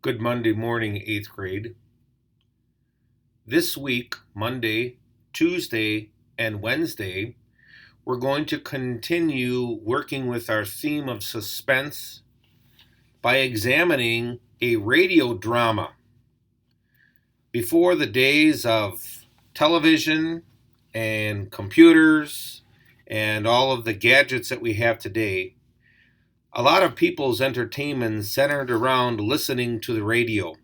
Good Monday morning, 8th grade. This week, Monday, Tuesday, and Wednesday, we're going to continue working with our theme of suspense by examining a radio drama. Before the days of television and computers and all of the gadgets that we have today, a lot of people's entertainment centered around listening to the radio.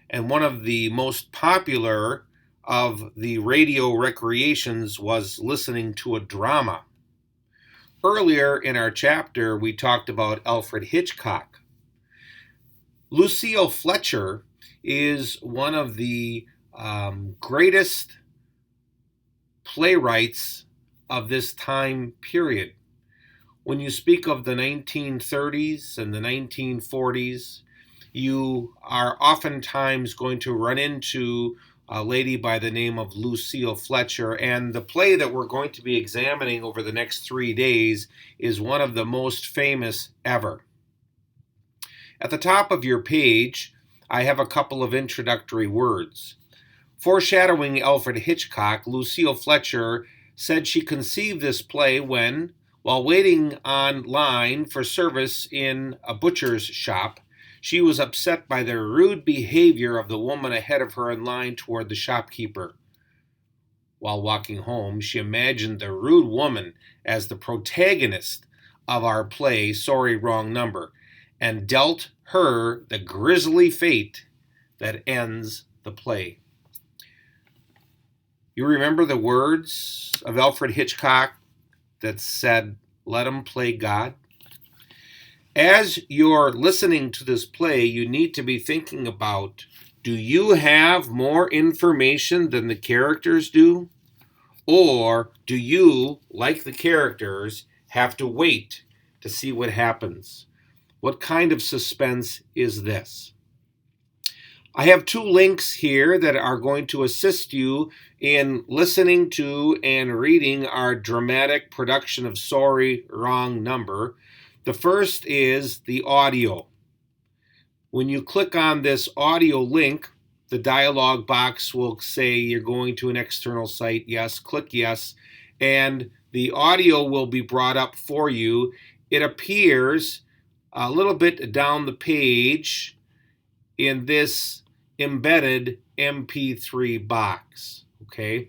And one of the most popular of the radio recreations was listening to a drama. Earlier in our chapter, we talked about Alfred Hitchcock. Lucille Fletcher is one of the greatest playwrights of this time period. When you speak of the 1930s and the 1940s, you are oftentimes going to run into a lady by the name of Lucille Fletcher, and the play that we're going to be examining over the next 3 days is one of the most famous ever. At the top of your page, I have a couple of introductory words. Foreshadowing Alfred Hitchcock, Lucille Fletcher said she conceived this play when, while waiting online for service in a butcher's shop, she was upset by the rude behavior of the woman ahead of her in line toward the shopkeeper. While walking home, she imagined the rude woman as the protagonist of our play, Sorry, Wrong Number, and dealt her the grisly fate that ends the play. You remember the words of Alfred Hitchcock that said, "Let 'em play God"? As you're listening to this play, you need to be thinking about, do you have more information than the characters do? Or do you, like the characters, have to wait to see what happens? What kind of suspense is this? I have 2 links here that are going to assist you in listening to and reading our dramatic production of Sorry, Wrong Number. The first is the audio. When you click on this audio link, the dialog box will say you're going to an external site. Yes, click yes, and the audio will be brought up for you. It appears a little bit down the page in this embedded MP3 box. Okay.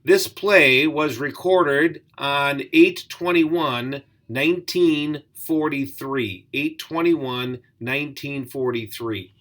This play was recorded on 8/21/1943. 8/21/1943.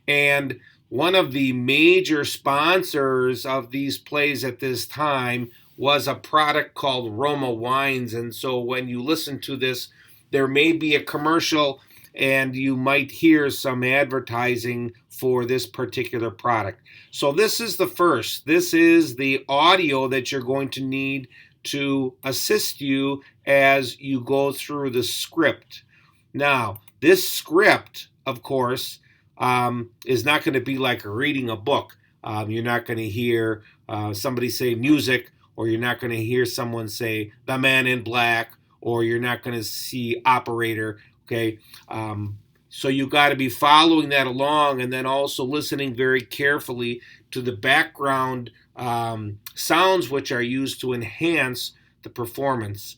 And one of the major sponsors of these plays at this time was a product called Roma Wines. And so when you listen to this, there may be a commercial and you might hear some advertising for this particular product. So this is the first. This is the audio that you're going to need to assist you as you go through the script. Now, this script, of course, is not going to be like reading a book. You're not going to hear somebody say music, or you're not going to hear someone say the man in black, or you're not going to see operator. Okay, so you got to be following that along, and then also listening very carefully to the background sounds which are used to enhance the performance.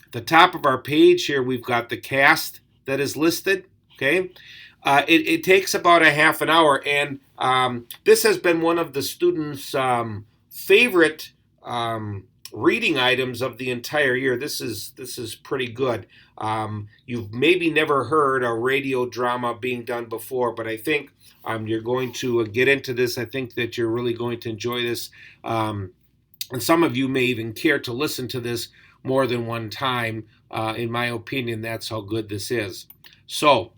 At the top of our page here, we've got the cast that is listed. Okay, it takes about a half an hour, and this has been one of the students' favorite reading items of the entire year. This is pretty good. You've maybe never heard a radio drama being done before, but I think you're going to get into this. I think that you're really going to enjoy this. And some of you may even care to listen to this more than one time. In my opinion, that's how good this is. So,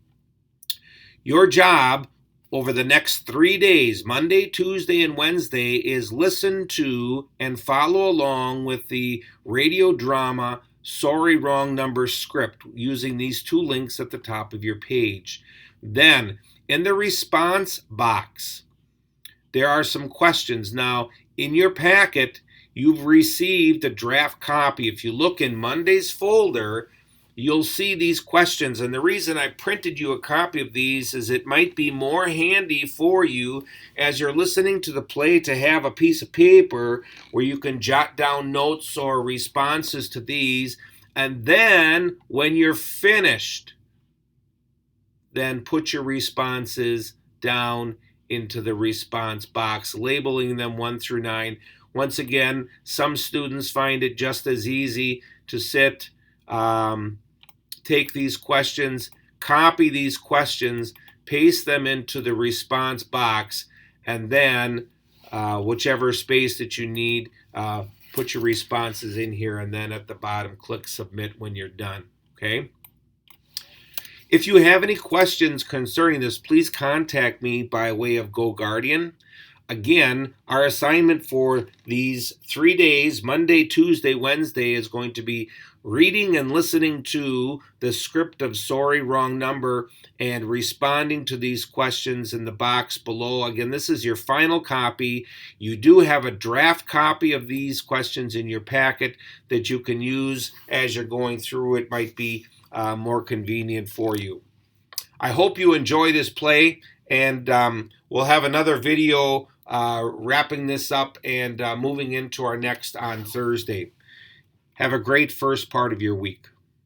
your job over the next 3 days, Monday, Tuesday, and Wednesday, is listen to and follow along with the radio drama Sorry, Wrong Number script using these 2 links at the top of your page. Then, in the response box, there are some questions. Now, in your packet, you've received a draft copy. If you look in Monday's folder, you'll see these questions. And the reason I printed you a copy of these is it might be more handy for you as you're listening to the play to have a piece of paper where you can jot down notes or responses to these. And then when you're finished, then put your responses down into the response box, labeling them 1 through 9. Once again, some students find it just as easy to sit, take these questions, copy these questions, paste them into the response box, and then whichever space that you need, put your responses in here, and then at the bottom, click submit when you're done. Okay? If you have any questions concerning this, please contact me by way of GoGuardian. Again, our assignment for these 3 days, Monday, Tuesday, Wednesday, is going to be reading and listening to the script of Sorry, Wrong Number and responding to these questions in the box below. Again, this is your final copy. You do have a draft copy of these questions in your packet that you can use as you're going through. It might be more convenient for you. I hope you enjoy this play, and we'll have another video wrapping this up and moving into our next on Thursday. Have a great first part of your week.